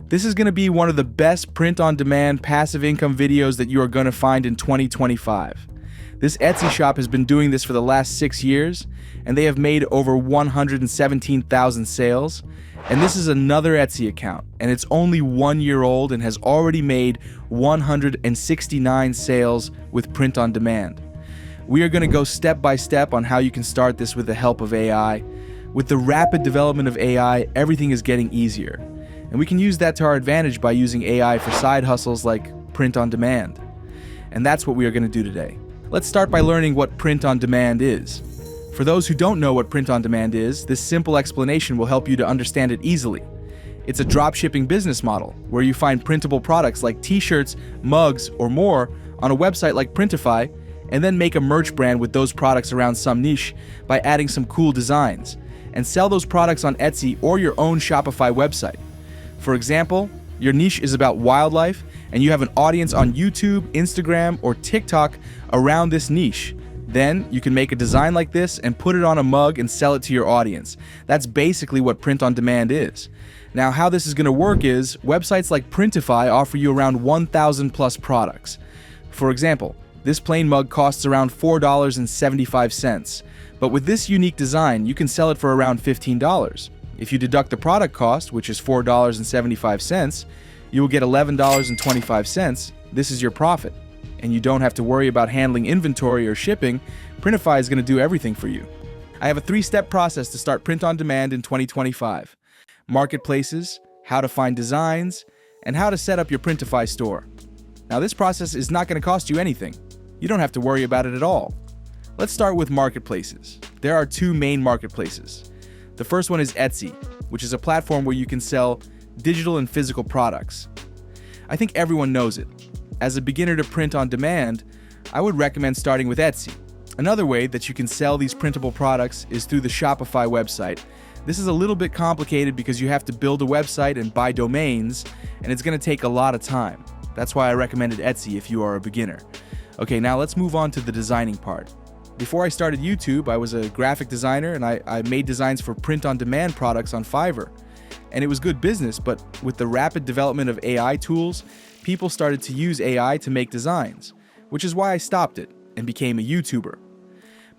This is going to be one of the best print-on-demand passive income videos that you are going to find in 2025. This Etsy shop has been doing this for the last 6 years, and they have made over 117,000 sales. And this is another Etsy account, and it's only 1 year old and has already made 169 sales with print-on-demand. We are going to go step by step on how you can start this with the help of AI. With the rapid development of AI, everything is getting easier. And we can use that to our advantage by using AI for side hustles like print-on-demand. And that's what we are going to do today. Let's start by learning what print-on-demand is. For those who don't know what print-on-demand is, this simple explanation will help you to understand it easily. It's a dropshipping business model where you find printable products like t-shirts, mugs, or more on a website like Printify, and then make a merch brand with those products around some niche by adding some cool designs, and sell those products on Etsy or your own Shopify website. For example, your niche is about wildlife, and you have an audience on YouTube, Instagram, or TikTok around this niche. Then you can make a design like this and put it on a mug and sell it to your audience. That's basically what print-on-demand is. Now, how this is going to work is websites like Printify offer you around 1,000 plus products. For example, this plain mug costs around $4.75, but with this unique design, you can sell it for around $15. If you deduct the product cost, which is $4.75, you will get $11.25. This is your profit. And you don't have to worry about handling inventory or shipping. Printify is going to do everything for you. I have a 3-step process to start print-on-demand in 2025. Marketplaces, how to find designs, and how to set up your Printify store. Now, this process is not going to cost you anything. You don't have to worry about it at all. Let's start with marketplaces. There are 2 main marketplaces. The first one is Etsy, which is a platform where you can sell digital and physical products. I think everyone knows it. As a beginner to print on demand, I would recommend starting with Etsy. Another way that you can sell these printable products is through the Shopify website. This is a little bit complicated because you have to build a website and buy domains, and it's going to take a lot of time. That's why I recommended Etsy if you are a beginner. Okay, now let's move on to the designing part. Before I started YouTube, I was a graphic designer, and I made designs for print-on-demand products on Fiverr. And it was good business, but with the rapid development of AI tools, people started to use AI to make designs, which is why I stopped it and became a YouTuber.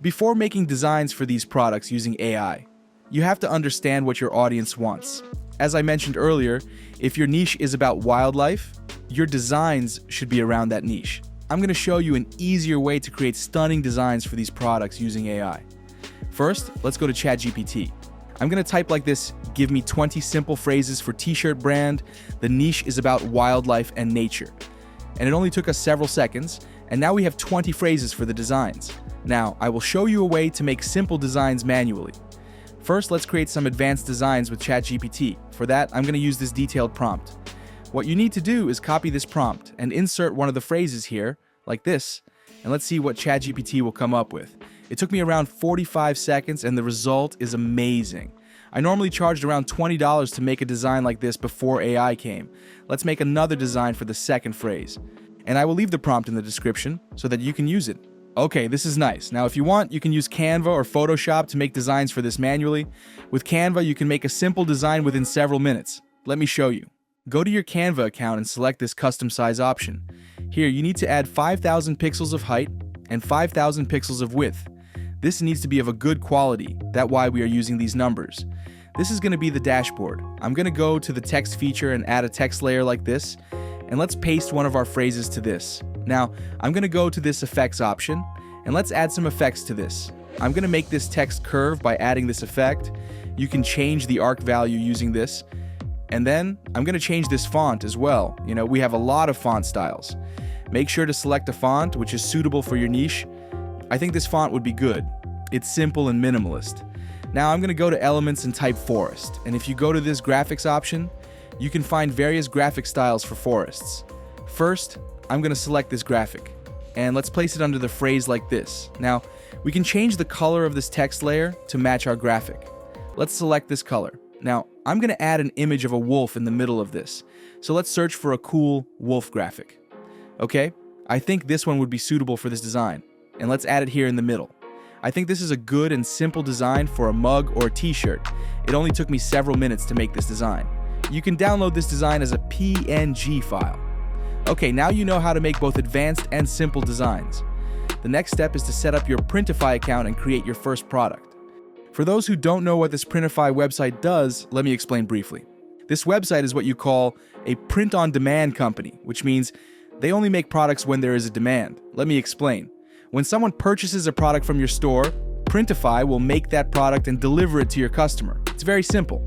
Before making designs for these products using AI, you have to understand what your audience wants. As I mentioned earlier, if your niche is about wildlife, your designs should be around that niche. I'm going to show you an easier way to create stunning designs for these products using AI. First, let's go to ChatGPT. I'm going to type like this: give me 20 simple phrases for t-shirt brand. The niche is about wildlife and nature. And it only took us several seconds, and now we have 20 phrases for the designs. Now, I will show you a way to make simple designs manually. First, let's create some advanced designs with ChatGPT. For that, I'm going to use this detailed prompt. What you need to do is copy this prompt and insert one of the phrases here, like this, and let's see what ChatGPT will come up with. It took me around 45 seconds, and the result is amazing. I normally charged around $20 to make a design like this before AI came. Let's make another design for the second phrase. And I will leave the prompt in the description so that you can use it. Okay, this is nice. Now, if you want, you can use Canva or Photoshop to make designs for this manually. With Canva, you can make a simple design within several minutes. Let me show you. Go to your Canva account and select this custom size option. Here, you need to add 5,000 pixels of height and 5,000 pixels of width. This needs to be of a good quality. That's why we are using these numbers. This is going to be the dashboard. I'm going to go to the text feature and add a text layer like this, and let's paste one of our phrases to this. Now, I'm going to go to this effects option, and let's add some effects to this. I'm going to make this text curve by adding this effect. You can change the arc value using this. And then I'm going to change this font as well. We have a lot of font styles. Make sure to select a font which is suitable for your niche. I think this font would be good. It's simple and minimalist. Now I'm going to go to Elements and type Forest. And if you go to this graphics option, you can find various graphic styles for forests. First, I'm going to select this graphic. And let's place it under the phrase like this. Now, we can change the color of this text layer to match our graphic. Let's select this color. Now, I'm going to add an image of a wolf in the middle of this. So let's search for a cool wolf graphic. Okay, I think this one would be suitable for this design. And let's add it here in the middle. I think this is a good and simple design for a mug or a t-shirt. It only took me several minutes to make this design. You can download this design as a PNG file. Okay, now you know how to make both advanced and simple designs. The next step is to set up your Printify account and create your first product. For those who don't know what this Printify website does, let me explain briefly. This website is what you call a print-on-demand company, which means they only make products when there is a demand. Let me explain. When someone purchases a product from your store, Printify will make that product and deliver it to your customer. It's very simple.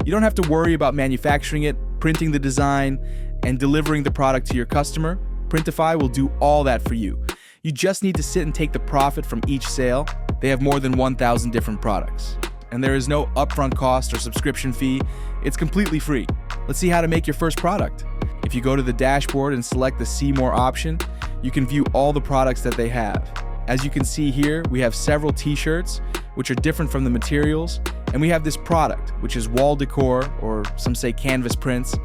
You don't have to worry about manufacturing it, printing the design, and delivering the product to your customer. Printify will do all that for you. You just need to sit and take the profit from each sale. They have more than 1,000 different products. And there is no upfront cost or subscription fee. It's completely free. Let's see how to make your first product. If you go to the dashboard and select the See More option, you can view all the products that they have. As you can see here, we have several t-shirts, which are different from the materials, and we have this product, which is wall decor, or some say canvas prints,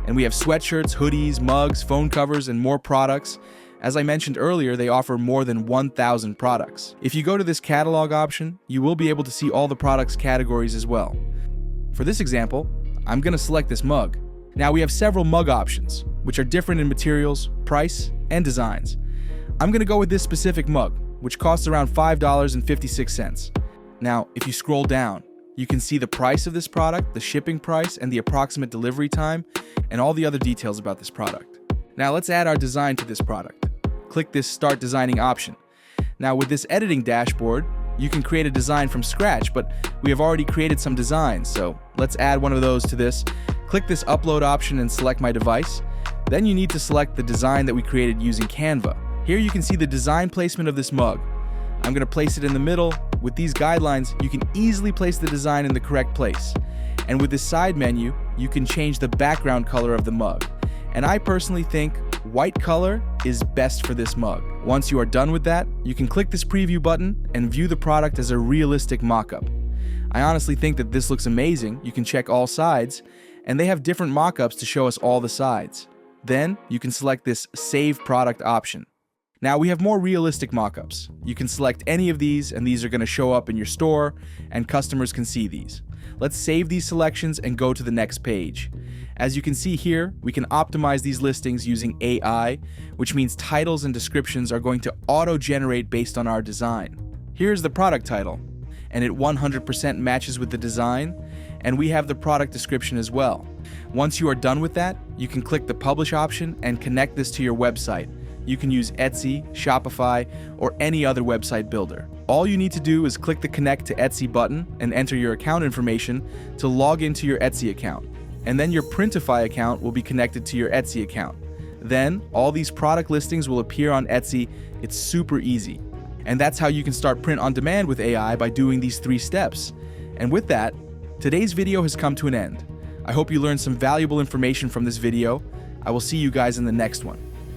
and we have sweatshirts, hoodies, mugs, phone covers, and more products. As I mentioned earlier, they offer more than 1,000 products. If you go to this catalog option, you will be able to see all the products categories as well. For this example, I'm going to select this mug. Now we have several mug options, which are different in materials, price, and designs. I'm going to go with this specific mug, which costs around $5.56. Now, if you scroll down, you can see the price of this product, the shipping price, and the approximate delivery time, and all the other details about this product. Now let's add our design to this product. Click this Start Designing option. Now with this editing dashboard, you can create a design from scratch, but we have already created some designs, so let's add one of those to this. Click this Upload option and select my device. Then you need to select the design that we created using Canva. Here you can see the design placement of this mug. I'm going to place it in the middle. With these guidelines, you can easily place the design in the correct place. And with this side menu, you can change the background color of the mug. And I personally think white color is best for this mug. Once you are done with that, you can click this preview button and view the product as a realistic mock-up. I honestly think that this looks amazing. You can check all sides, and they have different mock-ups to show us all the sides. Then you can select this Save Product option. Now we have more realistic mock-ups. You can select any of these, and these are going to show up in your store, and customers can see these. Let's save these selections and go to the next page. As you can see here, we can optimize these listings using AI, which means titles and descriptions are going to auto-generate based on our design. Here's the product title, and it 100% matches with the design, and we have the product description as well. Once you are done with that, you can click the Publish option and connect this to your website. You can use Etsy, Shopify, or any other website builder. All you need to do is click the Connect to Etsy button and enter your account information to log into your Etsy account. And then your Printify account will be connected to your Etsy account. Then, all these product listings will appear on Etsy. It's super easy. And that's how you can start print on demand with AI, by doing these 3 steps. And with that, today's video has come to an end. I hope you learned some valuable information from this video. I will see you guys in the next one.